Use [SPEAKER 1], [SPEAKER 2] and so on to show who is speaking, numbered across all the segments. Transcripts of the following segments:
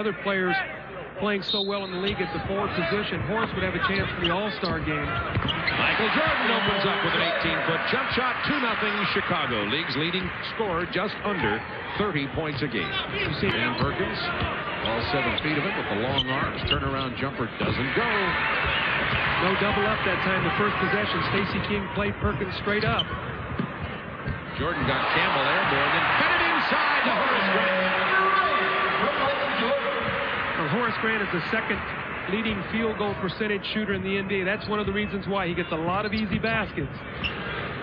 [SPEAKER 1] Other players playing so well in the league at the forward position, Horace would have a chance for the All-Star game.
[SPEAKER 2] Michael Jordan opens up with an 18-foot jump shot, 2-0 Chicago. League's leading scorer, just under 30 points a game. You see Dan Perkins, all 7 feet of it with the long arms. Turnaround jumper doesn't go.
[SPEAKER 1] No double up that time. The first possession, Stacey King played Perkins straight up.
[SPEAKER 2] Jordan got Campbell airborne, then fed it inside to Horace Grant.
[SPEAKER 1] Horace Grant is the second leading field goal percentage shooter in the NBA. That's one of the reasons why he gets a lot of easy baskets.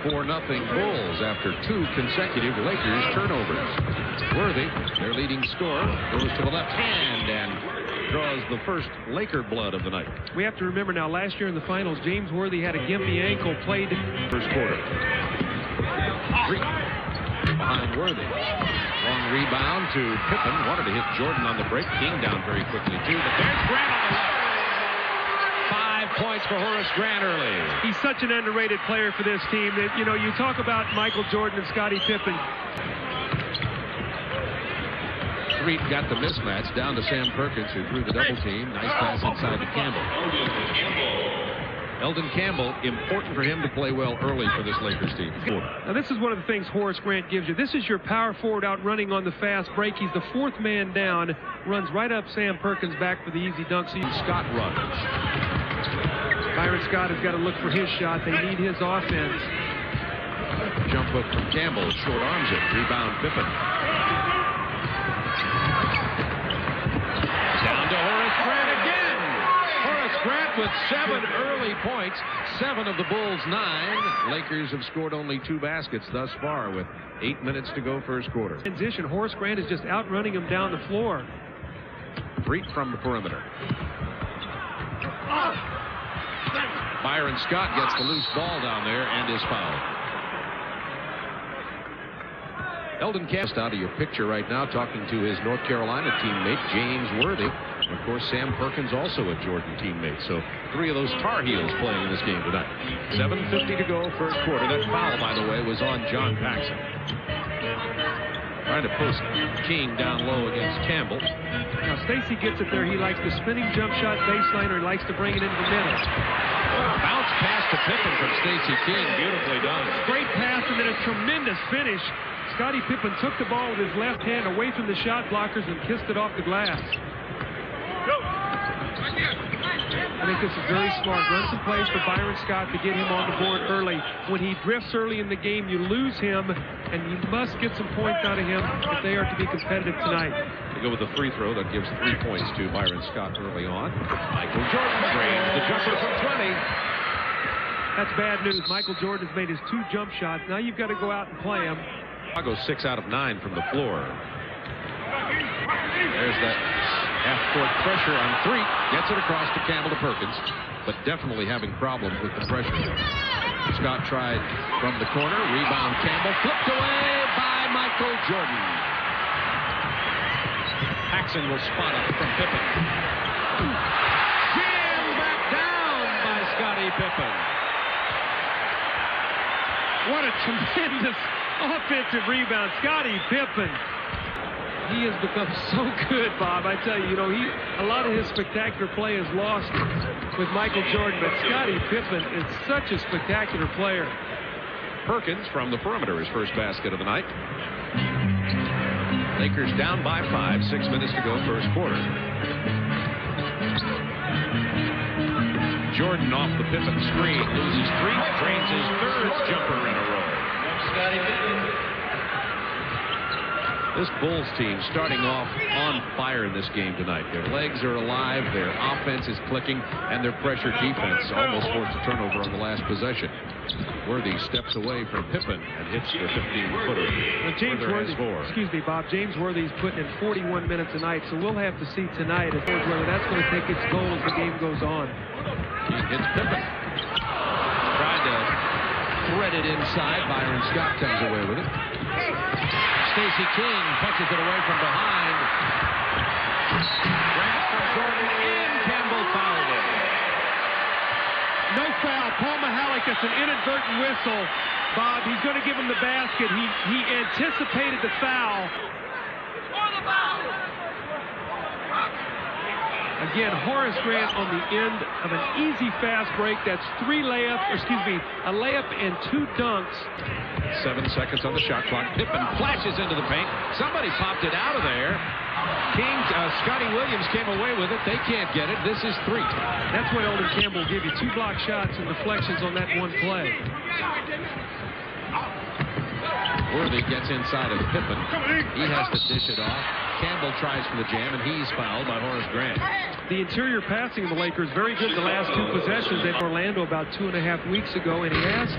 [SPEAKER 2] 4-0 Bulls after 2 consecutive Lakers turnovers. Worthy, their leading scorer, goes to the left hand and draws the first Laker blood of the night.
[SPEAKER 1] We have to remember now, last year in the finals, James Worthy had a gimpy ankle, played
[SPEAKER 2] first quarter. Behind Worthy. Long rebound to Pippen. Wanted to hit Jordan on the break. King down very quickly, too. But there's Grant on the left. 5 points for Horace Grant early.
[SPEAKER 1] He's such an underrated player for this team. That, you know, you talk about Michael Jordan and Scottie Pippen.
[SPEAKER 2] Street got the mismatch down to Sam Perkins, who threw the double team. Nice pass inside to Campbell. Eldon Campbell, important for him to play well early for this Lakers team.
[SPEAKER 1] Now, this is one of the things Horace Grant gives you. This is your power forward out running on the fast break. He's the 4th man down, runs right up Sam Perkins back for the easy dunk.
[SPEAKER 2] Scott runs.
[SPEAKER 1] Byron Scott has got to look for his shot. They need his offense.
[SPEAKER 2] Jump hook from Campbell, short arms it. Rebound Pippen. Down to Horace Grant again. Horace Grant with 7 early points, 7 of the Bulls' 9. Lakers have scored only 2 baskets thus far with 8 minutes to go first quarter.
[SPEAKER 1] Transition, Horace Grant is just outrunning him down the floor.
[SPEAKER 2] Freet from the perimeter. Byron Scott gets the loose ball down there and is fouled. Eldon Campbell out of your picture right now, talking to his North Carolina teammate, James Worthy. And of course, Sam Perkins, also a Jordan teammate. So 3 of those Tar Heels playing in this game tonight. 7:50 to go, first quarter. That foul, by the way, was on John Paxson. Trying to post King down low against Campbell.
[SPEAKER 1] Now, Stacey gets it there. He likes the spinning jump shot baseliner and likes to bring it into the middle.
[SPEAKER 2] Bounce pass to Pippen from Stacey King. Beautifully done.
[SPEAKER 1] Great pass and then a tremendous finish. Scottie Pippen took the ball with his left hand away from the shot blockers and kissed it off the glass. I think this is very smart. Run some plays for Byron Scott to get him on the board early. When he drifts early in the game, you lose him, and you must get some points out of him if they are to be competitive tonight.
[SPEAKER 2] They go with the free throw. That gives 3 points to Byron Scott early on. Michael Jordan drains the jumper from 20.
[SPEAKER 1] That's bad news. Michael Jordan has made his 2 jump shots. Now you've got to go out and play him.
[SPEAKER 2] Chicago 6 out of 9 from the floor. There's that half-court pressure on Threet. Gets it across to Campbell to Perkins, but definitely having problems with the pressure. Scott tried from the corner. Rebound Campbell. Flipped away by Michael Jordan. Paxson will spot up from Pippen. Jammed back down by Scottie Pippen.
[SPEAKER 1] What a tremendous offensive rebound. Scottie Pippen. He has become so good, Bob. I tell you, a lot of his spectacular play is lost with Michael Jordan, but Scottie Pippen is such a spectacular player.
[SPEAKER 2] Perkins from the perimeter, his first basket of the night. Lakers down by 5, 6 minutes to go first quarter. Jordan off the Pippen screen, loses 3, drains his 3rd jumper in a row. Scottie Pippen. This Bulls team starting off on fire in this game tonight. Their legs are alive, their offense is clicking, and their pressure defense almost forced a turnover on the last possession. Worthy steps away from Pippen and hits the 15-footer.
[SPEAKER 1] James Worthy, excuse me, Bob. James Worthy's putting in 41 minutes a night, so we'll have to see tonight as far as whether that's going to take its toll as the game goes on.
[SPEAKER 2] He hits Pippen. Tried to thread it inside. Byron Scott comes away with it. Stacey King punches it away from behind. Grant from Jordan and Campbell fouled him.
[SPEAKER 1] No foul. Paul Mahalik gets an inadvertent whistle. Bob, he's going to give him the basket. He anticipated the foul. Again, Horace Grant on the end of an easy fast break. That's a layup and 2 dunks.
[SPEAKER 2] 7 seconds on the shot clock. Pippen flashes into the paint. Somebody popped it out of there. Scotty Williams came away with it. They can't get it. This is 3.
[SPEAKER 1] That's what Eldon Campbell will give you. 2 block shots and deflections on that one play.
[SPEAKER 2] Worthy gets inside of Pippen. He has to dish it off. Campbell tries for the jam, and he's fouled by Horace Grant.
[SPEAKER 1] The interior passing of the Lakers very good the last 2 possessions at Orlando about 2.5 weeks ago, and he asked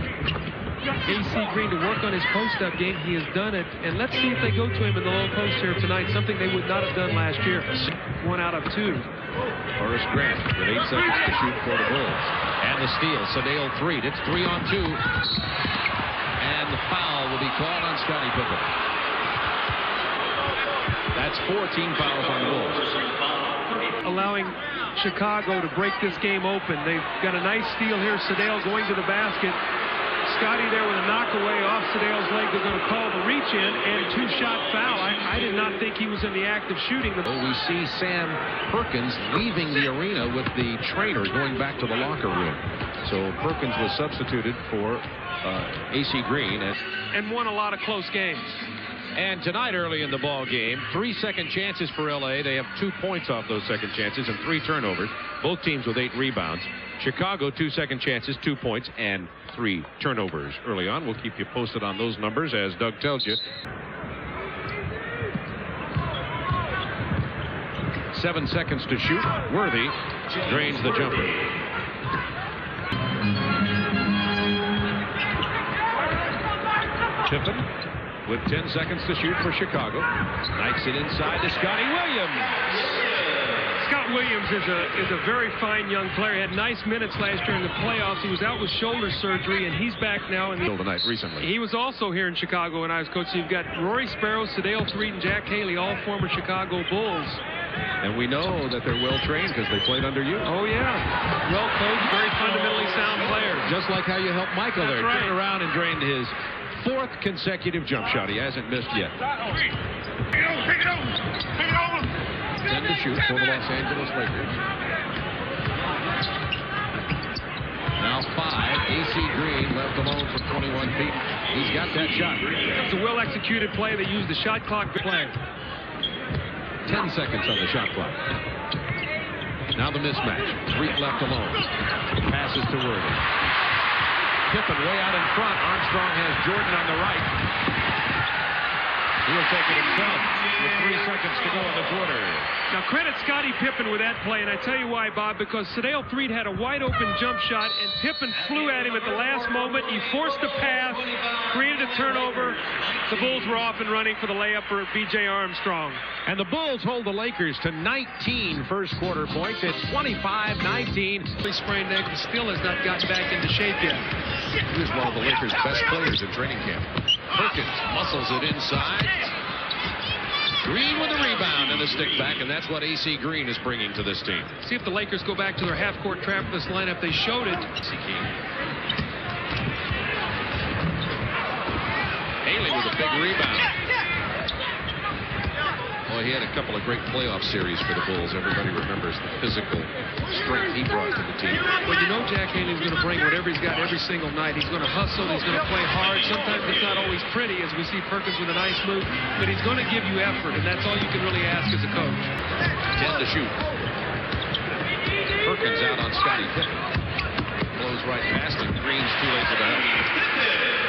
[SPEAKER 1] AC Green to work on his post-up game. He has done it, and let's see if they go to him in the low post here tonight, something they would not have done last year. 1 out of 2.
[SPEAKER 2] Horace Grant with 8 seconds to shoot for the Bulls. And the steal. Sedale 3. It's 3 on 2. And the foul will be called on Scottie Pippen. That's 14 fouls on the Bulls.
[SPEAKER 1] Allowing Chicago to break this game open. They've got a nice steal here. Sedale going to the basket. Scotty there with a knockaway off Sedale's leg. They're going to call the reach in and 2-shot foul. I did not think he was in the act of shooting.
[SPEAKER 2] We see Sam Perkins leaving the arena with the trainer going back to the locker room. So Perkins was substituted for AC Green.
[SPEAKER 1] And won a lot of close games.
[SPEAKER 2] And tonight early in the ball game, 3 second chances for LA. They have 2 points off those second chances and 3 turnovers. Both teams with 8 rebounds. Chicago 2 second chances, 2 points and 3 turnovers early on. We'll keep you posted on those numbers as Doug tells you. 7 seconds to shoot. Worthy drains the jumper. Pippen with 10 seconds to shoot for Chicago. Knifes it inside to Scotty Williams.
[SPEAKER 1] Scott Williams is a very fine young player. He had nice minutes last year in the playoffs. He was out with shoulder surgery, and he's back now.
[SPEAKER 2] Tonight recently.
[SPEAKER 1] He was also here in Chicago when I was coaching. You've got Rory Sparrow, Sedale Threet, and Jack Haley, all former Chicago Bulls.
[SPEAKER 2] And we know that they're well trained because they played under you.
[SPEAKER 1] Oh, yeah. Well coached, very fundamentally sound players.
[SPEAKER 2] Just like how you helped Michael there.
[SPEAKER 1] Right.
[SPEAKER 2] Turned around and drained his 4th consecutive jump shot. He hasn't missed yet. 10 to shoot for the Los Angeles Lakers. Now 5. AC Green left alone for 21 feet. He's got that shot.
[SPEAKER 1] It's a well-executed play. They used the shot clock to play.
[SPEAKER 2] 10 seconds on the shot clock. Now the mismatch. Threet left alone. Passes to Worthy. Pippen way out in front. Armstrong has Jordan on the right. He'll take it himself with 3 seconds to go in the quarter.
[SPEAKER 1] Now credit Scottie Pippen with that play, and I tell you why, Bob, because Sedale Threet had a wide open jump shot, and Pippen flew at him at the last moment. He forced a pass, created a turnover. The Bulls were off and running for the layup for B.J. Armstrong.
[SPEAKER 2] And the Bulls hold the Lakers to 19 first quarter points. It's 25-19.
[SPEAKER 1] He sprained neck and still has not gotten back into shape yet.
[SPEAKER 2] He was one of the Lakers' best players in training camp. Perkins muscles it inside. Green with a rebound and a stick back, and that's what AC Green is bringing to this team.
[SPEAKER 1] See if the Lakers go back to their half-court trap for this lineup. They showed it.
[SPEAKER 2] Haley with a big rebound. Well, he had a couple of great playoff series for the Bulls. Everybody remembers the physical strength he brought to the team.
[SPEAKER 1] Well, you know Jack Haley's going to bring whatever he's got every single night. He's going to hustle. He's going to play hard. Sometimes it's not always pretty, as we see Perkins with a nice move, but he's going to give you effort, and that's all you can really ask as a coach.
[SPEAKER 2] 10 to shoot. Perkins out on Scottie Pippen. Blows right past him. Green's too late for the help.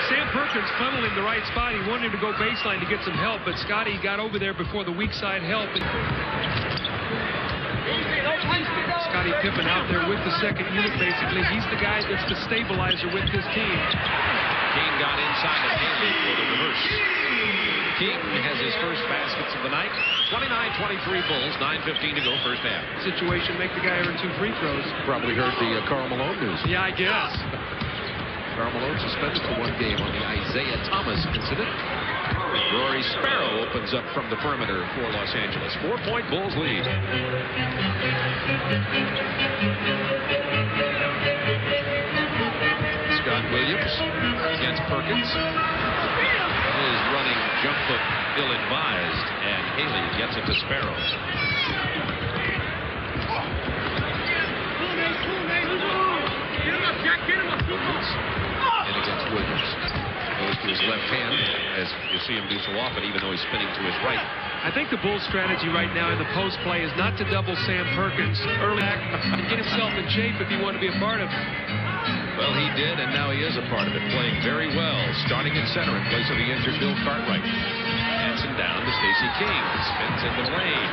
[SPEAKER 1] Sam Perkins funneled him the right spot. He wanted him to go baseline to get some help, but Scotty got over there before the weak side help. Scottie Pippen out there with the second unit, basically. He's the guy that's the stabilizer with this team.
[SPEAKER 2] King got inside of Haley for the reverse. King has his first baskets of the night. 29-23 Bulls, 9:15 to go first half.
[SPEAKER 1] Situation, make the guy earn 2 free throws.
[SPEAKER 2] Probably heard the Karl Malone news.
[SPEAKER 1] Yeah, I guess.
[SPEAKER 2] Karl Malone suspended for 1 game on the Isaiah Thomas incident. Rory Sparrow opens up from the perimeter for Los Angeles. 4-point Bulls lead. Scott Williams against Perkins. His running jump foot ill-advised, and Haley gets it to Sparrow. to see him do so often, even though he's spinning to his right.
[SPEAKER 1] I think the Bulls' strategy right now in the post play is not to double Sam Perkins early back and get himself in shape if he wanted to be a part of it.
[SPEAKER 2] Well, he did, and now he is a part of it, playing very well, starting at center in place of the injured Bill Cartwright. Hansen down to Stacey King. Spins into the lane.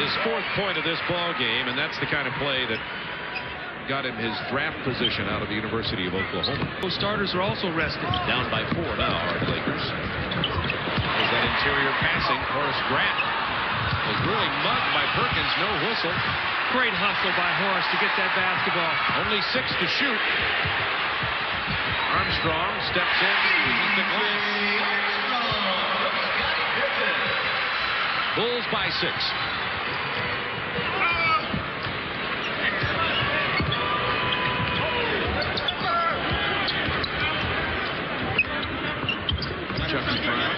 [SPEAKER 2] His 4th point of this ball game, and that's the kind of play that got him his draft position out of the University of Oklahoma.
[SPEAKER 1] Those starters are also rested.
[SPEAKER 2] Down by 4 now are the Lakers. There's that interior passing. Horace Grant was really mugged by Perkins. No whistle.
[SPEAKER 1] Great hustle by Horace to get that basketball.
[SPEAKER 2] Only 6 to shoot. Armstrong steps in. Uses the glass. Bulls by 6. Chucky Brown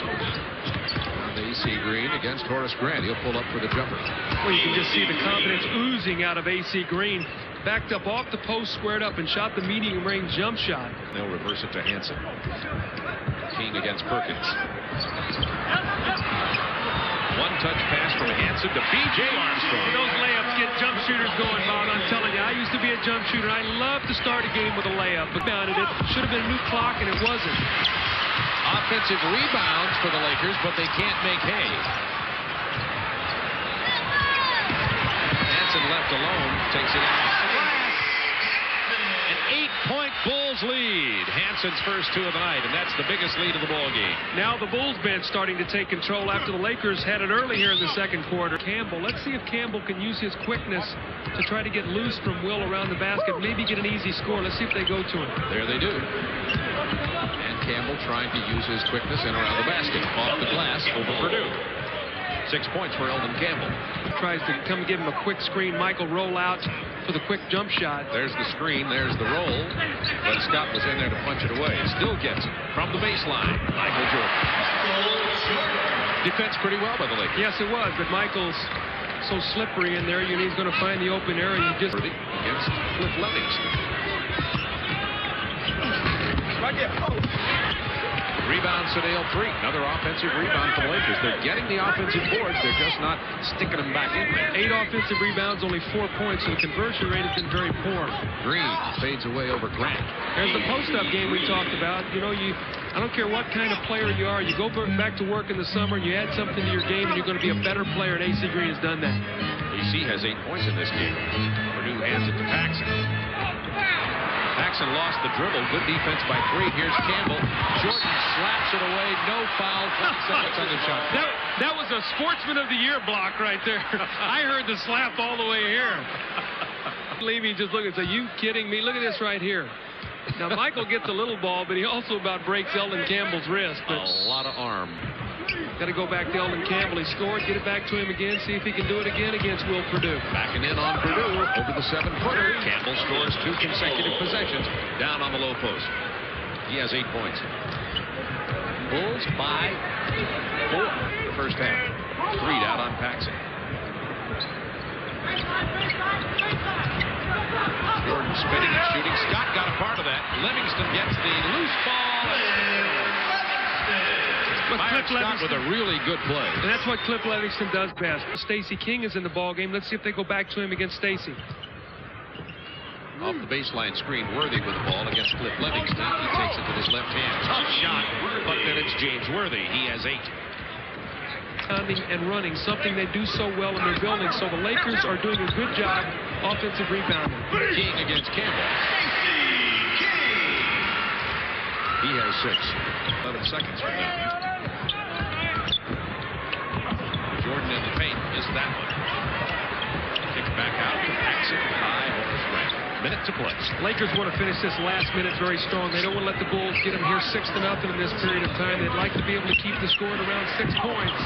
[SPEAKER 2] on the AC Green against Horace Grant. He'll pull up for the jumper.
[SPEAKER 1] Well, you can just see the confidence oozing out of AC Green. Backed up off the post, squared up, and shot the medium range jump shot.
[SPEAKER 2] They'll reverse it to Hansen. King against Perkins. One-touch pass from Hansen to B.J. Armstrong.
[SPEAKER 1] Those layups get jump shooters going, Bob. I'm telling you, I used to be a jump shooter. I love to start a game with a layup, but found it. It should have been a new clock, and it wasn't.
[SPEAKER 2] Offensive rebounds for the Lakers, but they can't make hay. Hansen left alone, takes it out. An 8-point Bulls lead. Hansen's first 2 of the night, and that's the biggest lead of the ball game.
[SPEAKER 1] Now the Bulls bench starting to take control after the Lakers had it early here in the second quarter. Campbell, let's see if Campbell can use his quickness to try to get loose from Will around the basket, maybe get an easy score. Let's see if they go to him.
[SPEAKER 2] There they do. And Campbell trying to use his quickness in around the basket. Off the glass over Purdue. 6 points for Eldon Campbell.
[SPEAKER 1] Tries to come give him a quick screen. Michael roll out for the quick jump shot.
[SPEAKER 2] There's the screen. There's the roll. But Scott was in there to punch it away. Still gets it from the baseline. Michael Jordan. Defense pretty well by the Lakers.
[SPEAKER 1] Yes, it was. But Michael's so slippery in there. He's going to find the open area. He just
[SPEAKER 2] against Cliff Livingston.
[SPEAKER 1] Right there.
[SPEAKER 2] Rebound, Sedale 3. Another offensive rebound for the Lakers. They're getting the offensive boards. They're just not sticking them back in there.
[SPEAKER 1] 8 offensive rebounds, only 4 points, so the conversion rate has been very poor.
[SPEAKER 2] Green fades away over Grant.
[SPEAKER 1] There's the post-up game we talked about. You know, I don't care what kind of player you are. You go back to work in the summer, you add something to your game, and you're going to be a better player, and AC Green has done that.
[SPEAKER 2] AC has 8 points in this game. Purdue hands it to Paxson. Paxson lost the dribble. Good defense by 3. Here's Campbell. Jordan slaps it away. No foul. 20 seconds on the shot.
[SPEAKER 1] That was a Sportsman of the Year block right there. I heard the slap all the way here. Levy just look and say, "You kidding me? Look at this right here." Now Michael gets a little ball, but he also about breaks Eldon Campbell's wrist. But
[SPEAKER 2] a lot of arm.
[SPEAKER 1] Got to go back to Eldon Campbell. He scored. Get it back to him again. See if he can do it again against Will Purdue.
[SPEAKER 2] Backing in on Purdue over the 7-footer. Campbell scores 2 consecutive possessions down on the low post. He has 8 points. Bulls by 4 the first half. 3 down on Paxson. Jordan spinning and shooting. Scott got a part of that. Livingston gets the loose ball. Myron Scott with a really good play.
[SPEAKER 1] And that's what Cliff Livingston does best. Stacey King is in the ball game. Let's see if they go back to him against Stacey.
[SPEAKER 2] Off the baseline screen, Worthy with the ball against Cliff Livingston. He takes it with his left hand. Tough shot, but then it's James Worthy. He has 8.
[SPEAKER 1] Pounding and running, something they do so well in their building. So the Lakers are doing a good job offensive rebounding.
[SPEAKER 2] King against Campbell. He has 6. 11 seconds from now. Jordan in the paint, missed that one. Kicked back out to Paxson. High Horace Grant. Minute to play.
[SPEAKER 1] Lakers want to finish this last minute very strong. They don't want to let the Bulls get them here 6-0 in this period of time. They'd like to be able to keep the score at around 6 points.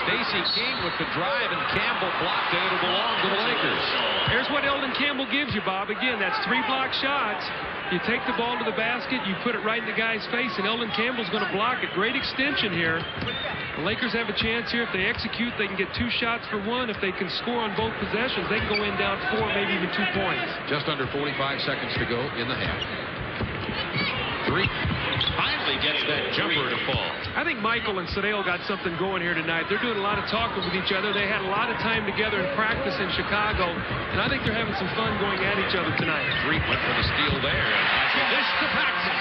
[SPEAKER 2] Stacey King with the drive, and Campbell blocked it. It'll belong to the Lakers.
[SPEAKER 1] Here's what Eldon Campbell gives you, Bob. Again, that's 3 block shots. You take the ball to the basket, you put it right in the guy's face, and Eldon Campbell's going to block it. Great extension here. The Lakers have a chance here. If they execute, they can get 2 shots for 1. If they can score on both possessions, they can go in down 4, maybe even 2 points.
[SPEAKER 2] Just under 45 seconds to go in the half. 3. finally gets that jumper to fall.
[SPEAKER 1] I think Michael and Sedale got something going here tonight. They're doing a lot of talking with each other. They had a lot of time together in practice in Chicago, and I think they're having some fun going at each other tonight.
[SPEAKER 2] Threet went for the steal there. This to Paxson.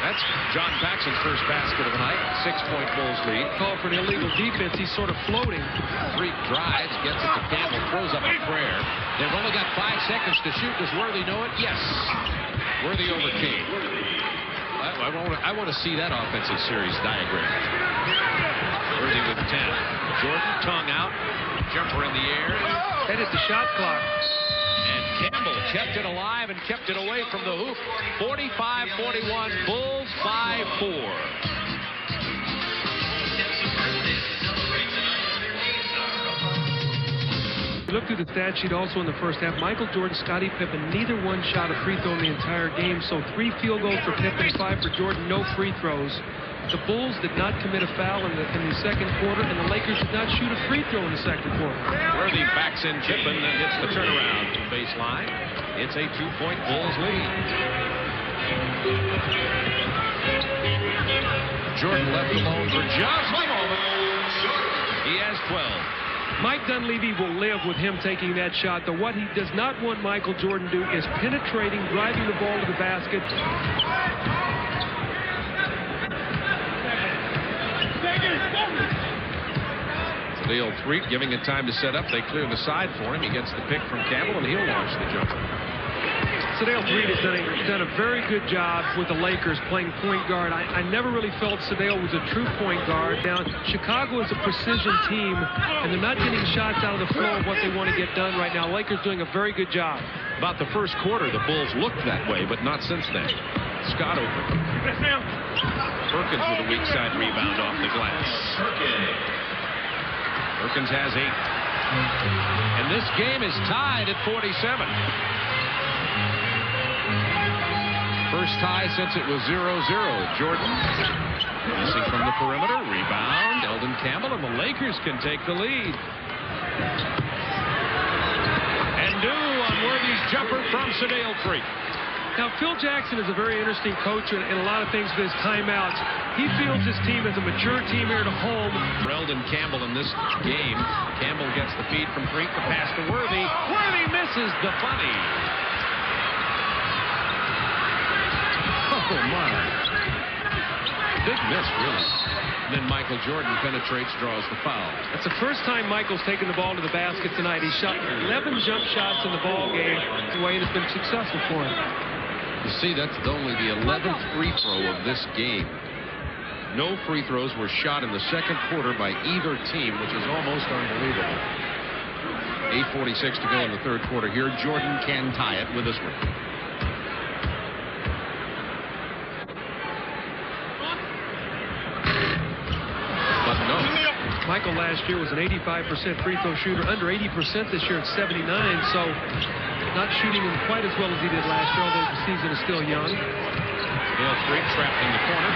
[SPEAKER 2] That's John Paxson's first basket of the night. 6-point Bulls lead.
[SPEAKER 1] Call for an illegal defense. He's sort of floating.
[SPEAKER 2] Threet drives, gets it to Campbell, throws up a prayer. They've only got 5 seconds to shoot. Does Worthy know it? Yes. Worthy overcame. I want to see that offensive series diagram. Worthy with 10. Jordan, tongue out. Jumper in the air.
[SPEAKER 1] That is the shot clock.
[SPEAKER 2] And Campbell kept it alive and kept it away from the hoop. 45-41, Bulls 5-4.
[SPEAKER 1] Look through the stat sheet also in the first half. Michael Jordan, Scottie Pippen, neither one shot a free throw in the entire game. So 3 field goals for Pippen, 5 for Jordan, no free throws. The Bulls did not commit a foul in the second quarter, and the Lakers did not shoot a free throw in the second quarter.
[SPEAKER 2] Worthy backs in Pippen and hits the turnaround baseline. It's a 2-point Bulls lead. Jordan left alone for just a moment. He has 12.
[SPEAKER 1] Mike Dunleavy will live with him taking that shot, though what he does not want Michael Jordan to do is penetrating, driving the ball to the basket.
[SPEAKER 2] Sedale Threet giving it time to set up. They clear the side for him. He gets the pick from Campbell, and he'll launch the jumper.
[SPEAKER 1] Sedale Threet has done a very good job with the Lakers playing point guard. I never really felt Sedale was a true point guard. Now, Chicago is a precision team, and they're not getting shots out of the flow of what they want to get done right now. Lakers doing a very good job.
[SPEAKER 2] About the first quarter, the Bulls looked that way, but not since then. Scott open. Perkins with a weak side rebound off the glass. Perkins has 8. And this game is tied at 47. First tie since it was 0-0. Jordan missing from the perimeter. Rebound. Eldon Campbell, and the Lakers can take the lead. And on Worthy's jumper from Sedale Threet.
[SPEAKER 1] Now, Phil Jackson is a very interesting coach in a lot of things with his timeouts. He feels his team is a mature team here at home.
[SPEAKER 2] Eldon Campbell in this game. Campbell gets the feed from Threet. The pass to Worthy. Worthy misses the funny. Oh, my. Big miss, really. And then Michael Jordan penetrates, draws the foul.
[SPEAKER 1] That's the first time Michael's taken the ball to the basket tonight. He shot 11 jump shots in the ball game. The way it's been successful for him.
[SPEAKER 2] You see, that's only the 11th free throw of this game. No free throws were shot in the second quarter by either team, which is almost unbelievable. 8:46 to go in the third quarter here. Jordan can tie it with this one. But no.
[SPEAKER 1] Michael last year was an 85% free throw shooter, under 80% this year at 79, so not shooting him quite as well as he did last year, although the season is still young.
[SPEAKER 2] Sedale Threet trapped in the corner.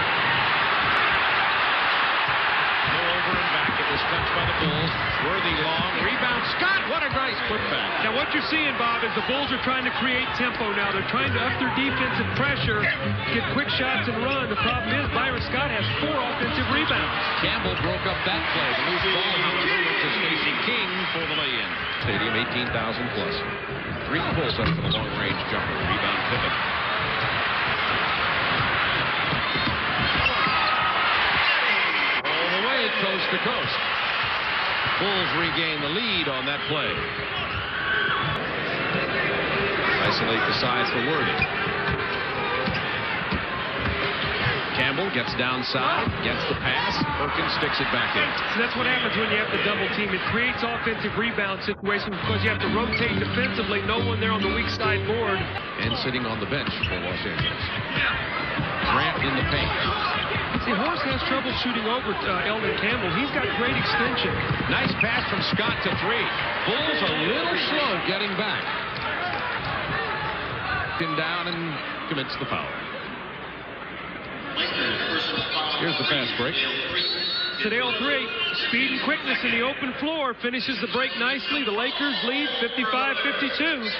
[SPEAKER 2] Go over and back. It was touched by the Bulls. Worthy long. Rebound. Scott, what a nice putback.
[SPEAKER 1] Now what you're seeing, Bob, is the Bulls are trying to create tempo now. They're trying to up their defensive pressure, get quick shots and run. The problem is Byron Scott has 4 offensive rebounds.
[SPEAKER 2] Campbell broke up that play. The loose ball, however, went to Stacey King for the lay-in. Stadium, 18,000 plus. Threet pulls up for the long-range jumper. Rebound Pippen. All the way coast to coast. Bulls regain the lead on that play. Isolate the side for Worthy. Campbell gets downside, gets the pass. Perkins sticks it back in.
[SPEAKER 1] So that's what happens when you have to double team. It creates offensive rebound situations because you have to rotate defensively. No one there on the weak side board.
[SPEAKER 2] And sitting on the bench for Los Angeles. Grant in the paint.
[SPEAKER 1] See, Horst has trouble shooting over Eldon Campbell. He's got great extension.
[SPEAKER 2] Nice pass from Scott to Threet. Bulls a little slow getting back. Down and commits the foul. Here's the fast break.
[SPEAKER 1] Sedale Threet, speed and quickness in the open floor, finishes the break nicely. The Lakers lead 55-52.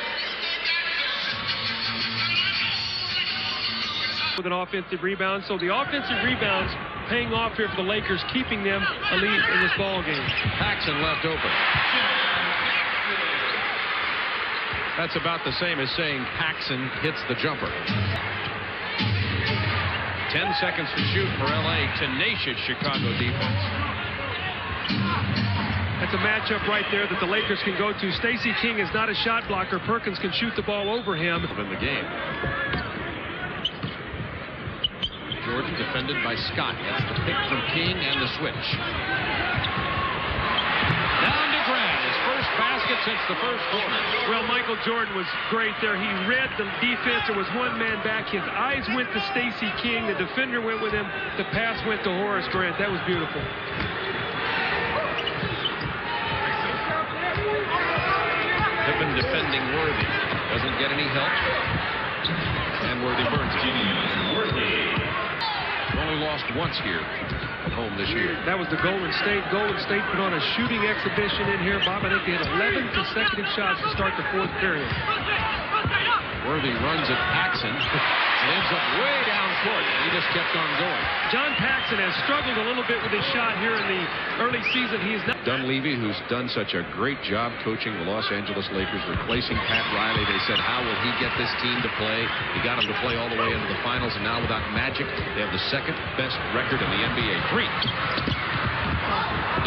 [SPEAKER 1] with an offensive rebound. So the offensive rebounds paying off here for the Lakers, keeping them elite in this ball game.
[SPEAKER 2] Paxson left open. That's about the same as saying Paxson hits the jumper. 10 seconds to shoot for LA. Tenacious Chicago defense.
[SPEAKER 1] That's a matchup right there that the Lakers can go to. Stacey King is not a shot blocker. Perkins can shoot the ball over him.
[SPEAKER 2] In the game. Jordan defended by Scott. Gets the pick from King and the switch. Down to Grant. His first basket since the first quarter.
[SPEAKER 1] Well, Michael Jordan was great there. He read the defense. There was one man back. His eyes went to Stacey King. The defender went with him. The pass went to Horace Grant. That was beautiful.
[SPEAKER 2] Pippen defending Worthy. Doesn't get any help. And Worthy burns it. Only lost once here at home this year.
[SPEAKER 1] That was the Golden State. Golden State put on a shooting exhibition in here. Bob, I think they had 11 consecutive shots to start the fourth period.
[SPEAKER 2] Worthy runs at Paxson. Ends up way down court. He just kept on going.
[SPEAKER 1] John Paxson has struggled a little bit with his shot here in the early season. He is not.
[SPEAKER 2] Dunleavy, who's done such a great job coaching the Los Angeles Lakers, replacing Pat Riley. They said, how will he get this team to play? He got them to play all the way into the finals, and now without Magic, they have the second best record in the NBA. 3.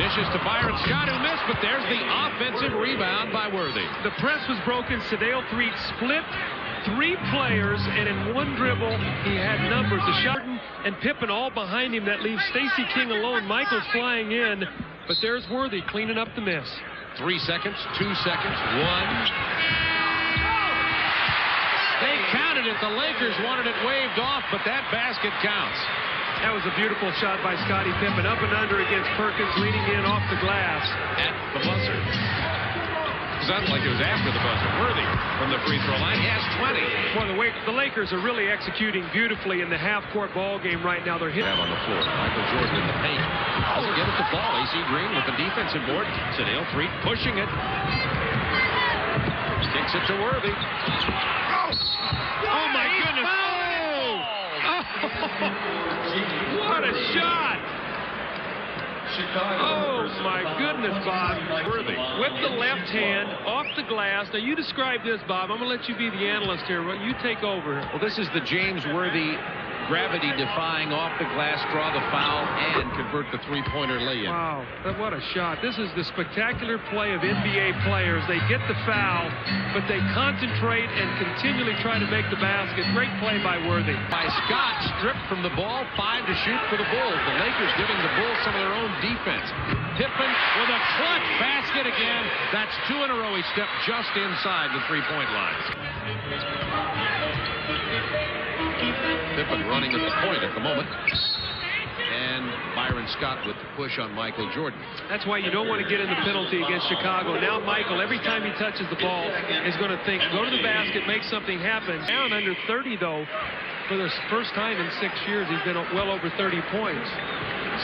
[SPEAKER 2] Dishes to Byron Scott, who missed, but there's the offensive rebound by Worthy.
[SPEAKER 1] The press was broken. Sedale Threatt split 3 players, and in one dribble, he had numbers. The shot and Pippen all behind him. That leaves Stacey King alone. Michael's flying in, but there's Worthy cleaning up the mess.
[SPEAKER 2] 3 seconds, 2 seconds, 1. They counted it. The Lakers wanted it waved off, but that basket counts.
[SPEAKER 1] That was a beautiful shot by Scottie Pippen. Up and under against Perkins, leaning in off the glass.
[SPEAKER 2] At the buzzer. Sounds like it was after the buzzer. Worthy from the free throw line. He has 20.
[SPEAKER 1] Well, the Lakers are really executing beautifully in the half-court ball game right now. They're hitting
[SPEAKER 2] on the floor. Michael Jordan in the paint. Doesn't get it to ball. AC Green with the defensive board. Sedale Threatt pushing it. Kicks it to Worthy.
[SPEAKER 1] Oh my goodness! What a shot! Oh my goodness, Bob.
[SPEAKER 2] Worthy
[SPEAKER 1] with the left hand off the glass. Now you describe this, Bob. I'm going to let you be the analyst here. You take over.
[SPEAKER 2] Well, this is the James Worthy gravity-defying off the glass, draw the foul, and convert the three-pointer lay-in.
[SPEAKER 1] Wow, what a shot. This is the spectacular play of NBA players. They get the foul, but they concentrate and continually try to make the basket. Great play by Worthy.
[SPEAKER 2] By Scott, stripped from the ball, 5 to shoot for the Bulls. The Lakers giving the Bulls some of their own defense. Pippen with a clutch basket again. That's 2 in a row. He stepped just inside the three-point line. Pippen running at the point at the moment. And Byron Scott with the push on Michael Jordan.
[SPEAKER 1] That's why you don't want to get in the penalty against Chicago. Now Michael, every time he touches the ball, is going to think, go to the basket, make something happen. Down under 30, though. For the first time in 6 years, he's been well over 30 points.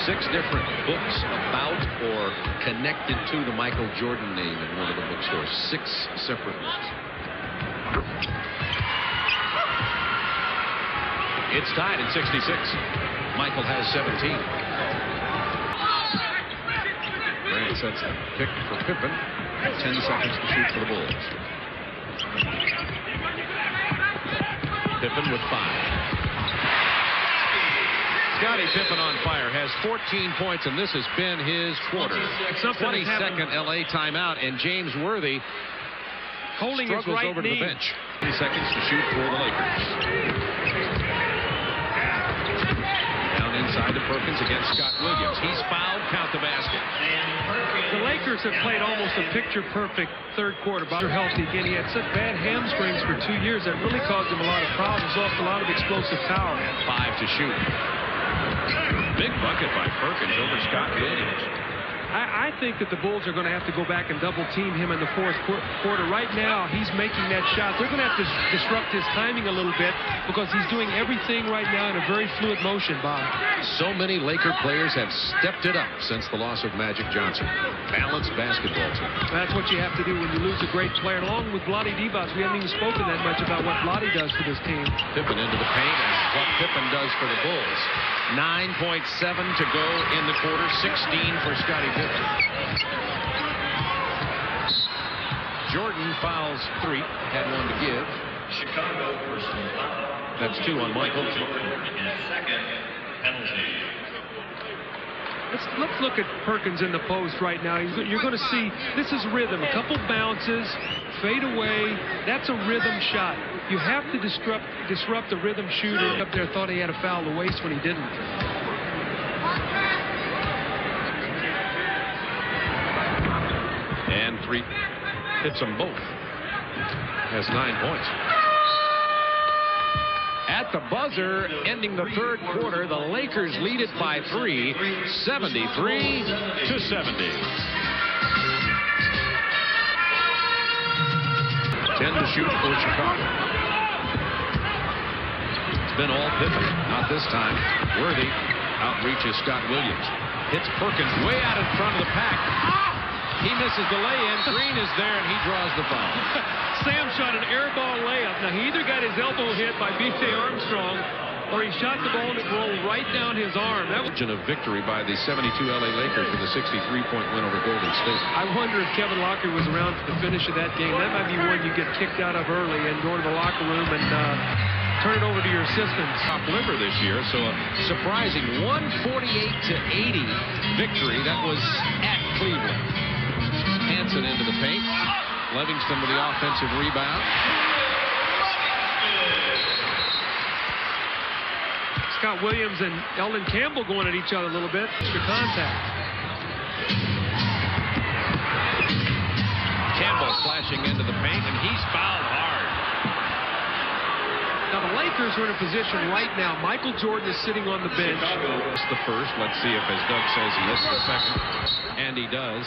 [SPEAKER 2] 6 different books about or connected to the Michael Jordan name in one of the bookstores. 6 separate ones. It's tied at 66. Michael has 17. Grant sets the pick for Pippen. 10 seconds to shoot for the Bulls. Pippen with 5. Scottie Pippen on fire, has 14 points, and this has been his quarter. 22nd LA timeout, and James Worthy
[SPEAKER 1] holding his right
[SPEAKER 2] over
[SPEAKER 1] knee.
[SPEAKER 2] To the bench. 20 seconds to shoot for the Lakers. Inside to Perkins against Scott Williams. He's fouled. Count the basket.
[SPEAKER 1] The Lakers have played almost a picture-perfect third quarter. They're healthy again. He had such bad hamstrings for 2 years that really caused him a lot of problems. Lost a lot of explosive power.
[SPEAKER 2] 5 to shoot. Big bucket by Perkins over Scott Williams.
[SPEAKER 1] I I think that the Bulls are going to have to go back and double team him in the fourth quarter. Right now, he's making that shot. They're going to have to disrupt his timing a little bit because he's doing everything right now in a very fluid motion, Bob.
[SPEAKER 2] So many Laker players have stepped it up since the loss of Magic Johnson. Balanced basketball team.
[SPEAKER 1] That's what you have to do when you lose a great player. And along with Vlade Divac, we haven't even spoken that much about what Vlade does for this team.
[SPEAKER 2] Pippen into the paint, and what Pippen does for the Bulls. 9.7 to go in the quarter. 16 for Scottie Pippen. Jordan fouls 3. Had one to give.
[SPEAKER 3] Chicago personal foul.
[SPEAKER 2] That's 2 on Michael.
[SPEAKER 3] Jordan, his second penalty.
[SPEAKER 1] Let's look at Perkins in the post right now. You're going to see this is rhythm. A couple bounces, fade away. That's a rhythm shot. You have to disrupt the rhythm shooter. Up there thought he had a foul to waste when he didn't.
[SPEAKER 2] And 3 hits them both. Has 9 points. At the buzzer, ending the third quarter, the Lakers lead it by 3, 73 to 70. 10 to shoot for Chicago. It's been all Pippen. Not this time. Worthy outreaches Scott Williams. Hits Perkins way out in front of the pack. He misses the lay-in. Green is there, and he draws the foul.
[SPEAKER 1] Sam shot an air ball layup. Now, he either got his elbow hit by B.J. Armstrong, or he shot the ball and it rolled right down his arm. That was
[SPEAKER 2] a victory by the 72 L.A. Lakers with a 63-point win over Golden State.
[SPEAKER 1] I wonder if Kevin Lockyer was around for the finish of that game. That might be one you get kicked out of early and go to the locker room and turn it over to your assistants.
[SPEAKER 2] Top liver this year, so a surprising 148-80 victory. That was at Cleveland. Hansen into the paint. Livingston with the offensive rebound.
[SPEAKER 1] Scott Williams and Eldon Campbell going at each other a little bit. Extra contact.
[SPEAKER 2] Campbell flashing into the paint, and he's fouled hard.
[SPEAKER 1] Now the Lakers are in a position right now. Michael Jordan is sitting on the bench.
[SPEAKER 2] It's the first. Let's see if, as Doug says, he hits the second. And he does.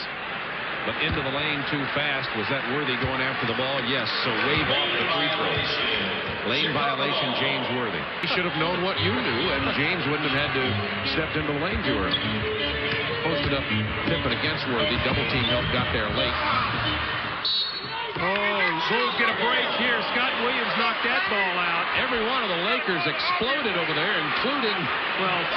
[SPEAKER 2] But into the lane too fast. Was that Worthy going after the ball? Yes. So wave off the free throws. Lane violation, James Worthy. He should have known what you knew, and James wouldn't have had to step into the lane too early. Posted up Pippen against Worthy. Double team help got there late.
[SPEAKER 1] Oh, Bulls get a break here. Scott Williams knocked that ball out.
[SPEAKER 2] Every one of the Lakers exploded over there, including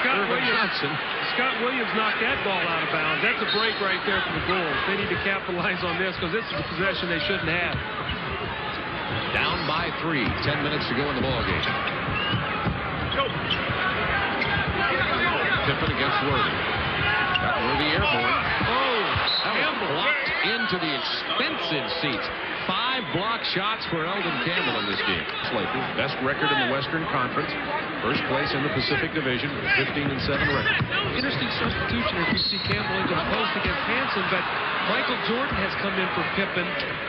[SPEAKER 1] Scott
[SPEAKER 2] Johnson.
[SPEAKER 1] Scott Williams knocked that ball out of bounds. That's a break right there for the Bulls. They need to capitalize on this because this is a possession they shouldn't have.
[SPEAKER 2] Down by 3. 10 minutes to go in the ball game. Pippen against Worthy. Got Worthy airborne.
[SPEAKER 1] Oh,
[SPEAKER 2] that was blocked into the expensive seats. 5 block shots for Eldon Campbell in this game. Lakers, best record in the Western Conference. First place in the Pacific Division with a 15-7 record.
[SPEAKER 1] Interesting substitution if you see Campbell into the post against Hansen, but Michael Jordan has come in for Pippen.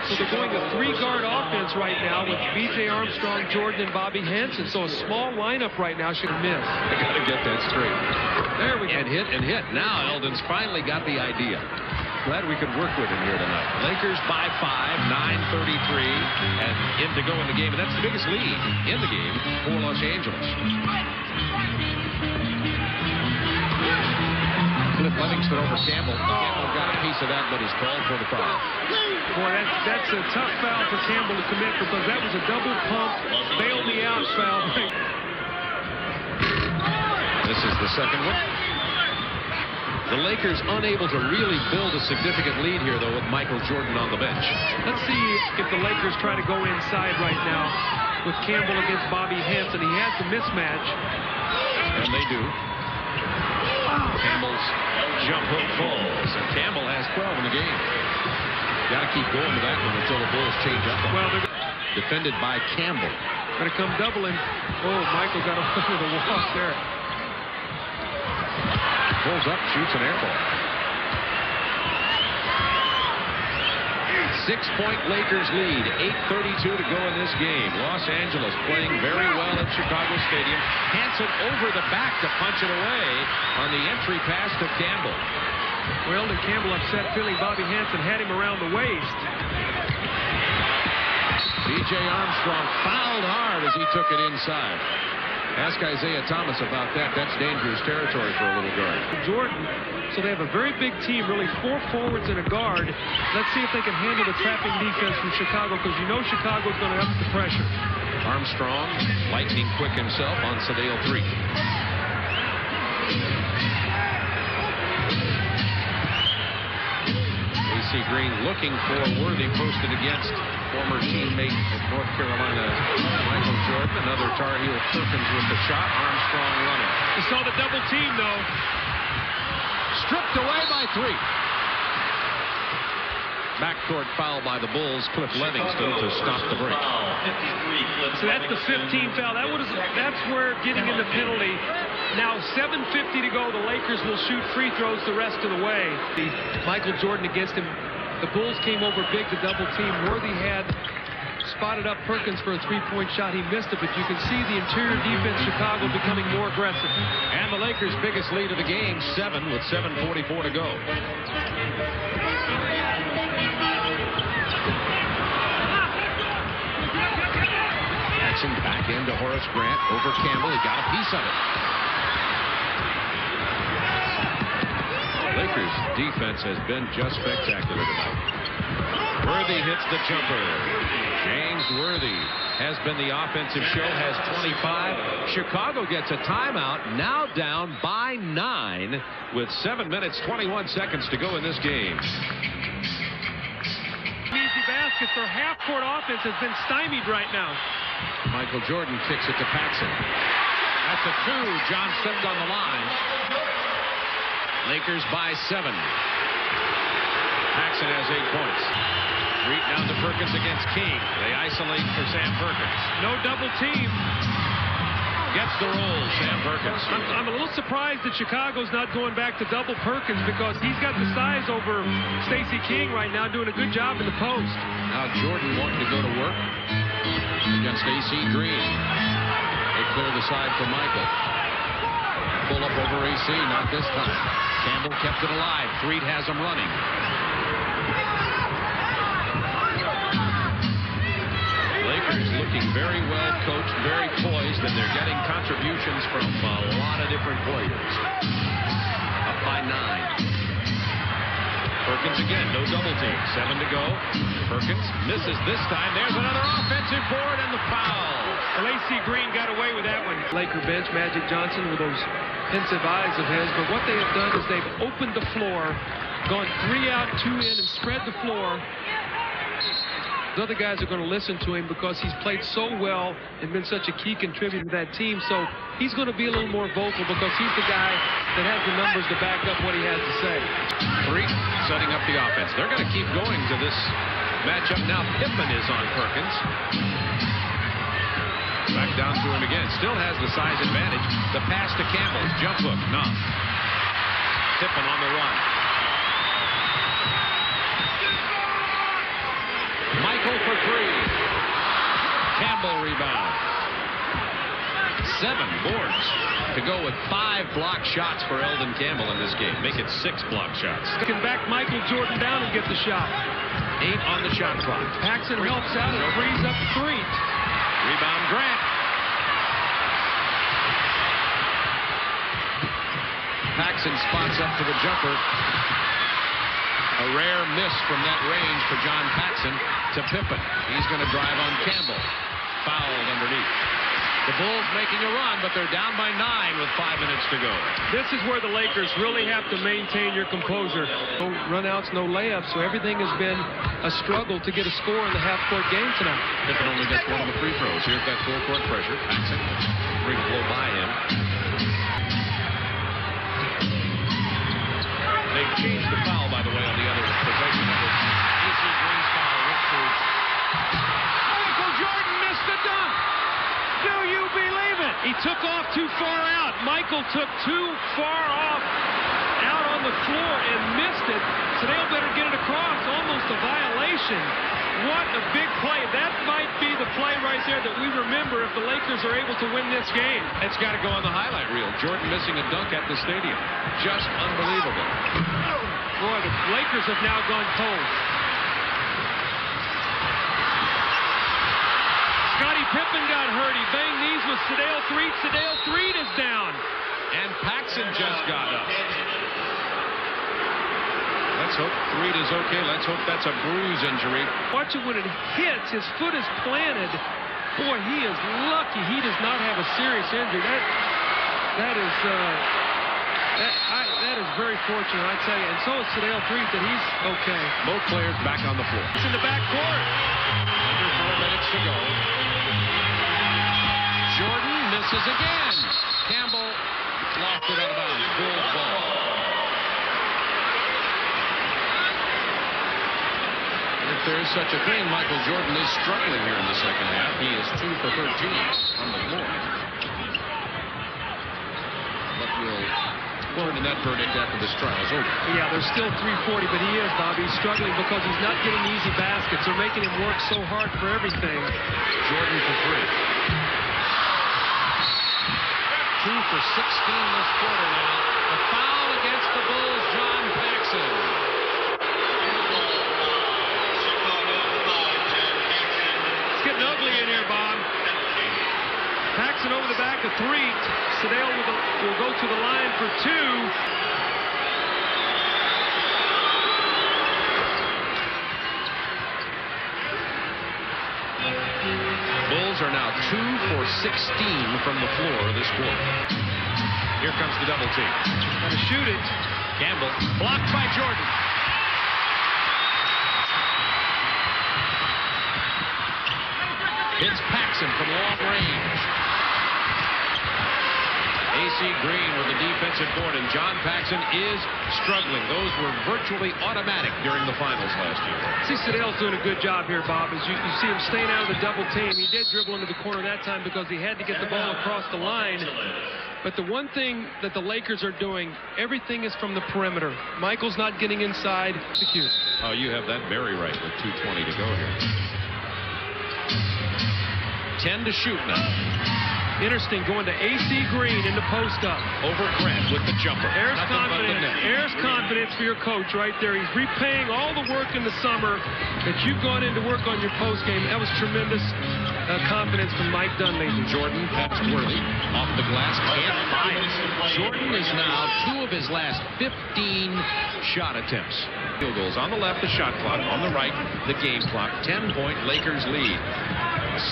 [SPEAKER 1] So they're going a 3-guard offense right now with B.J. Armstrong, Jordan, and Bobby Hansen. So a small lineup right now should miss.
[SPEAKER 2] I got to get that straight.
[SPEAKER 1] There we go.
[SPEAKER 2] And hit. Now Eldon's finally got the idea. Glad we could work with him here tonight. Lakers by 5, 9:33, and in to go in the game. And that's the biggest lead in the game for Los Angeles. Flip Livingston over Campbell. Campbell got a piece of that, but he's called for the foul.
[SPEAKER 1] Boy, that's a tough foul for Campbell to commit because that was a double pump, bail me out foul.
[SPEAKER 2] This is the second one. The Lakers unable to really build a significant lead here, though, with Michael Jordan on the bench.
[SPEAKER 1] Let's see if the Lakers try to go inside right now with Campbell against Bobby Hansen. He has the mismatch.
[SPEAKER 2] And they do. Campbell's jump hook falls, and Campbell has 12 in the game. Got to keep going with that one until the Bulls change up.
[SPEAKER 1] Well, they're
[SPEAKER 2] defended by Campbell.
[SPEAKER 1] Going to come doubling. Oh, Michael got away with a walk there.
[SPEAKER 2] Pulls up, shoots an air ball. 6-point Lakers lead. 8:32 to go in this game. Los Angeles playing very well at Chicago Stadium. Hansen over the back to punch it away on the entry pass to Campbell.
[SPEAKER 1] Well, Eldon Campbell upset Philly. Bobby Hansen had him around the waist.
[SPEAKER 2] B.J. Armstrong fouled hard as he took it inside. Ask Isaiah Thomas about that. That's dangerous territory for a little guard.
[SPEAKER 1] Jordan, so they have a very big team, really 4 forwards and a guard. Let's see if they can handle the trapping defense from Chicago, because you know Chicago's going to up the pressure.
[SPEAKER 2] Armstrong, lightning quick himself on Sedale 3. A.C. Green looking for Worthy, posted against former teammate at North Carolina, Michael Jordan. Another Tar Heel, Perkins with the shot. Armstrong running.
[SPEAKER 1] You saw the double team, though.
[SPEAKER 2] Stripped away by 3. Backcourt foul by the Bulls. Cliff Livingston to stop the break.
[SPEAKER 1] So that's the 15th foul. That's where getting in the penalty. Now 7:50 to go. The Lakers will shoot free throws the rest of the way. Michael Jordan against him. The Bulls came over big to double team. Worthy had spotted up Perkins for a 3-point shot. He missed it, but you can see the interior defense, Chicago, becoming more aggressive.
[SPEAKER 2] And the Lakers' biggest lead of the game, 7 with 7:44 to go. Jackson back into Horace Grant over Campbell. He got a piece of it. Lakers defense has been just spectacular tonight. Worthy hits the jumper. James Worthy has been the offensive show, has 25. Chicago gets a timeout, now down by 9 with 7 minutes, 21 seconds to go in this game.
[SPEAKER 1] Easy baskets. Their half-court offense has been stymied right now.
[SPEAKER 2] Michael Jordan kicks it to Paxson. That's a 2. John stepped on the line. Lakers by 7. Paxson has 8 points. Reed down to Perkins against King. They isolate for Sam Perkins.
[SPEAKER 1] No double team.
[SPEAKER 2] Gets the roll, Sam Perkins.
[SPEAKER 1] I'm a little surprised that Chicago's not going back to double Perkins, because he's got the size over Stacey King right now, doing a good job in the post.
[SPEAKER 2] Now Jordan wanting to go to work against A.C. Green. They clear the side for Michael. Pull up over A.C., not this time. Campbell kept it alive. Freed has him running. Lakers looking very well coached, very poised, and they're getting contributions from a lot of different players. Up by 9. Perkins again, no double team. 7 to go. Perkins misses this time. There's another offensive board and the foul.
[SPEAKER 1] Well, A.C. Green got away with that one. Laker bench, Magic Johnson with those pensive eyes of his. But what they have done is they've opened the floor, gone 3 out, 2 in, and spread the floor. The other guys are going to listen to him because he's played so well and been such a key contributor to that team. So he's going to be a little more vocal because he's the guy that has the numbers to back up what he has to say.
[SPEAKER 2] 3 setting up the offense. They're going to keep going to this matchup. Now Pippen is on Perkins. Back down to him again. Still has the size advantage. The pass to Campbell. Jump hook. No. Pippen on the run. Michael for 3. Campbell rebound. 7 boards to go with 5 block shots for Eldon Campbell in this game. Make it 6 block shots.
[SPEAKER 1] Can back Michael Jordan down and get the shot.
[SPEAKER 2] 8 on the shot clock.
[SPEAKER 1] Paxson helps out and frees up 3.
[SPEAKER 2] Rebound Grant. Paxson spots up for the jumper. A rare miss from that range for John Paxson to Pippen. He's going to drive on Campbell. Fouled underneath. The Bulls making a run, but they're down by 9 with 5 minutes to go.
[SPEAKER 1] This is where the Lakers really have to maintain your composure. No runouts, no layups, so everything has been a struggle to get a score in the half-court game tonight.
[SPEAKER 2] Pippen only gets 1 of the free throws. Here's that full-court pressure. Paxson, free to blow by him. They've changed the foul, by the way, on the other possession. That was A.C. Green's foul.
[SPEAKER 1] Michael Jordan missed the dunk. Do you believe it? He took off too far out. Michael took too far off out on the floor and missed it. So they'll better get it across. Almost a violation. What a big play. That might be the play right there that we remember if the Lakers are able to win this game.
[SPEAKER 2] It's got to go on the highlight reel. Jordan missing a dunk at the stadium. Just unbelievable.
[SPEAKER 1] Boy, the Lakers have now gone cold. Scottie Pippen got hurt. He banged knees with Sedale Threet. Sedale Threet is down.
[SPEAKER 2] And Paxson just got up. Let's hope Threet is okay. Let's hope that's a bruise injury.
[SPEAKER 1] Watch it when it hits. His foot is planted. Boy, he is lucky he does not have a serious injury. That is very fortunate, I tell you. And so is Sedale Threet that he's okay.
[SPEAKER 2] Both players back on the floor.
[SPEAKER 1] It's in the back court.
[SPEAKER 2] Under 4 minutes to go. Jordan misses again. Campbell lofted out of bounds. Bulls ball. If there is such a thing, Michael Jordan is struggling here in the second half. He is 2 for 13 on the floor. But we'll learn in that verdict after this trial is over.
[SPEAKER 1] Yeah, there's still 3:40, but he is, Bob. He's struggling because he's not getting easy baskets. They're making him work so hard for everything.
[SPEAKER 2] Jordan for 3. 2 for 16 this quarter now. A foul against the Bulls, John Paxson.
[SPEAKER 1] It's getting ugly in here, Bob. Paxson over the back of Threet. Sedale will go to the line for 2.
[SPEAKER 2] Bulls are now 2 for 16 from the floor this quarter. Here comes the double team.
[SPEAKER 1] Gonna shoot it.
[SPEAKER 2] Campbell blocked by Jordan. It's Paxson from long range. AC Green with the defensive board, and John Paxson is struggling. Those were virtually automatic during the finals last year.
[SPEAKER 1] See, Sedale's doing a good job here, Bob. As you see him staying out of the double team. He did dribble into the corner that time because he had to get the ball across the line. But the one thing that the Lakers are doing, everything is from the perimeter. Michael's not getting inside. Execute.
[SPEAKER 2] Oh, you have that very right with 2:20 to go here. 10 to shoot now.
[SPEAKER 1] Interesting, going to AC Green in the post-up.
[SPEAKER 2] Over Grant with the jumper.
[SPEAKER 1] There's
[SPEAKER 2] Nothing but the
[SPEAKER 1] confidence.
[SPEAKER 2] net.
[SPEAKER 1] There's confidence for your coach right there. He's repaying all the work in the summer that you've gone into work on your post game. That was tremendous confidence from Mike Dunleavy.
[SPEAKER 2] Jordan past Worthy off the glass. Can't buy it. Jordan is now 2 of his last 15 shot attempts. Field goals on the left, the shot clock. On the right, the game clock. 10-point Lakers lead.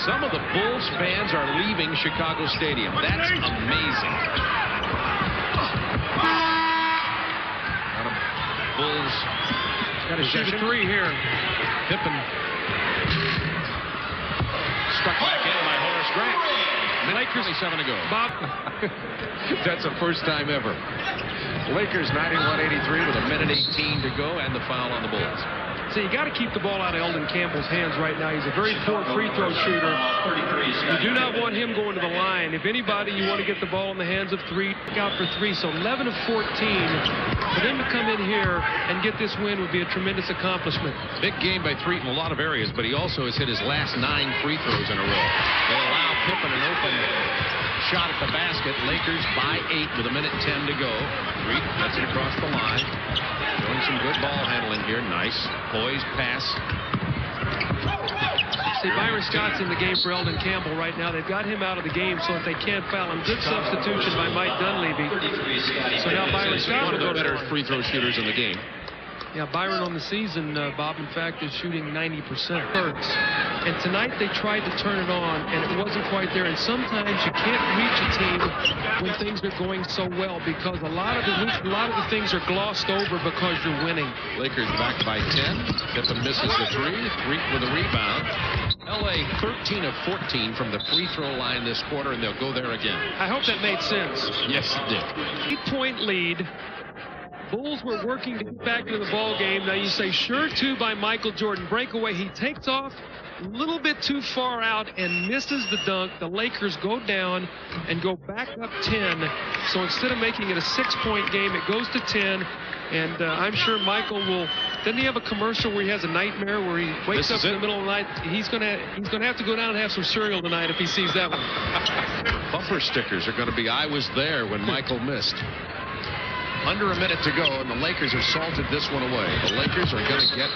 [SPEAKER 2] Some of the Bulls fans are leaving Chicago Stadium. That's amazing. Bulls
[SPEAKER 1] Got to shoot a 3 here.
[SPEAKER 2] Pippen struck back in by Horace Grant. Lakers 27 to go.
[SPEAKER 1] Bob.
[SPEAKER 2] That's the first time ever. Lakers 91-83 with 1:18 to go, and the foul on the Bulls.
[SPEAKER 1] So you got to keep the ball out of Eldon Campbell's hands right now. He's a very poor free throw shooter. You do not want him going to the line. If anybody, you want to get the ball in the hands of Threet. Look out for 3. So 11 of 14. For them to come in here and get this win would be a tremendous accomplishment.
[SPEAKER 2] Big game by Threet in a lot of areas, but he also has hit his last 9 free throws in a row. They allow Pippen an open shot at the basket. Lakers by 8 with 1:10 to go. Threet gets it across the line. Doing some good ball handling here. Nice poised pass.
[SPEAKER 1] See, Byron Scott's in the game for Eldon Campbell right now. They've got him out of the game so that they can't foul him. Good substitution by Mike Dunleavy. So now Byron Scott
[SPEAKER 2] One
[SPEAKER 1] will
[SPEAKER 2] of the
[SPEAKER 1] go
[SPEAKER 2] better
[SPEAKER 1] to
[SPEAKER 2] free throw shooters in the game.
[SPEAKER 1] Yeah, Byron on the season, Bob, in fact, is shooting 90%. And tonight they tried to turn it on, and it wasn't quite there. And sometimes you can't reach a team when things are going so well because a lot of the things are glossed over because you're winning.
[SPEAKER 2] Lakers back by 10. Pippen misses the 3. Threet with a rebound. LA 13 of 14 from the free throw line this quarter, and they'll go there again.
[SPEAKER 1] I hope that made sense.
[SPEAKER 2] Yes, it did.
[SPEAKER 1] 8-point lead. Bulls were working to get back into the ball game. Now you say sure 2 by Michael Jordan. Breakaway. He takes off a little bit too far out and misses the dunk. The Lakers go down and go back up 10. So instead of making it a 6-point game, it goes to 10. And I'm sure Michael will Doesn't he have a commercial where he has a nightmare where he wakes up in the middle of the night? He's gonna have to go down and have some cereal tonight if he sees that one.
[SPEAKER 2] Bumper stickers are going to be "I was there when Michael missed." Under a minute to go, and the Lakers have salted this one away. The Lakers are going to get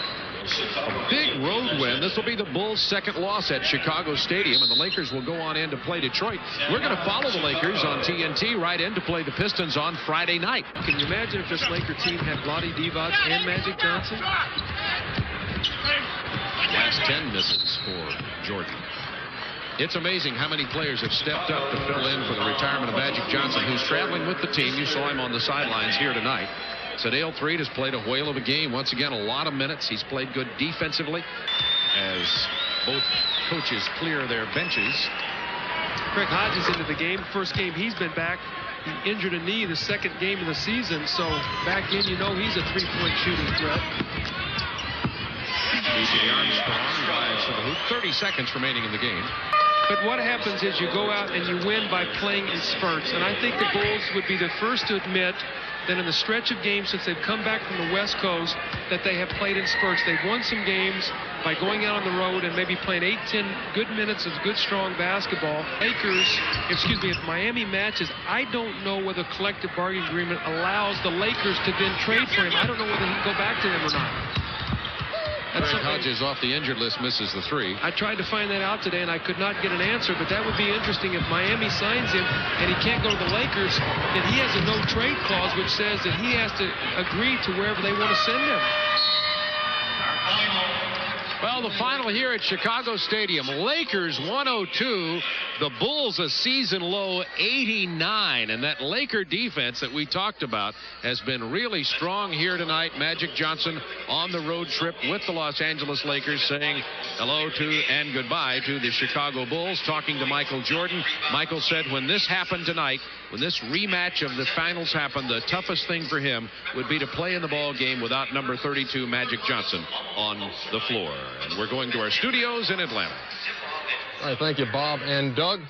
[SPEAKER 2] a big road win. This will be the Bulls' second loss at Chicago Stadium, and the Lakers will go on in to play Detroit. We're going to follow the Lakers on TNT right in to play the Pistons on Friday night.
[SPEAKER 1] Can you imagine if this Laker team had Vlade Divac and Magic Johnson?
[SPEAKER 2] Last 10 misses for Jordan. It's amazing how many players have stepped up to fill in for the retirement of Magic Johnson, who's traveling with the team. You saw him on the sidelines here tonight. Sedale Threed has played a whale of a game. Once again, a lot of minutes. He's played good defensively as both coaches clear their benches.
[SPEAKER 1] Craig Hodges into the game. First game he's been back. He injured a knee the second game of the season. So back in, you know he's a three-point shooting threat.
[SPEAKER 2] B.J. Armstrong drives to the hoop. 30 seconds remaining in the game.
[SPEAKER 1] But what happens is you go out and you win by playing in spurts. And I think the Bulls would be the first to admit that in the stretch of games since they've come back from the West Coast that they have played in spurts. They've won some games by going out on the road and maybe playing 8-10 good minutes of good, strong basketball. If Miami matches, I don't know whether collective bargaining agreement allows the Lakers to then trade for him. I don't know whether he can go back to them or not.
[SPEAKER 2] Craig Hodges off the injured list, misses the three.
[SPEAKER 1] I tried to find that out today, and I could not get an answer, but that would be interesting if Miami signs him and he can't go to the Lakers, then he has a no-trade clause which says that he has to agree to wherever they want to send him.
[SPEAKER 2] Well, the final here at Chicago Stadium, Lakers 102, the Bulls a season low 89, and that Laker defense that we talked about has been really strong here tonight. Magic Johnson on the road trip with the Los Angeles Lakers saying hello to and goodbye to the Chicago Bulls, talking to Michael Jordan. Michael said when this happened tonight, when this rematch of the finals happened, the toughest thing for him would be to play in the ball game without number 32 Magic Johnson on the floor. And we're going to our studios in Atlanta.
[SPEAKER 4] All right, thank you, Bob and Doug.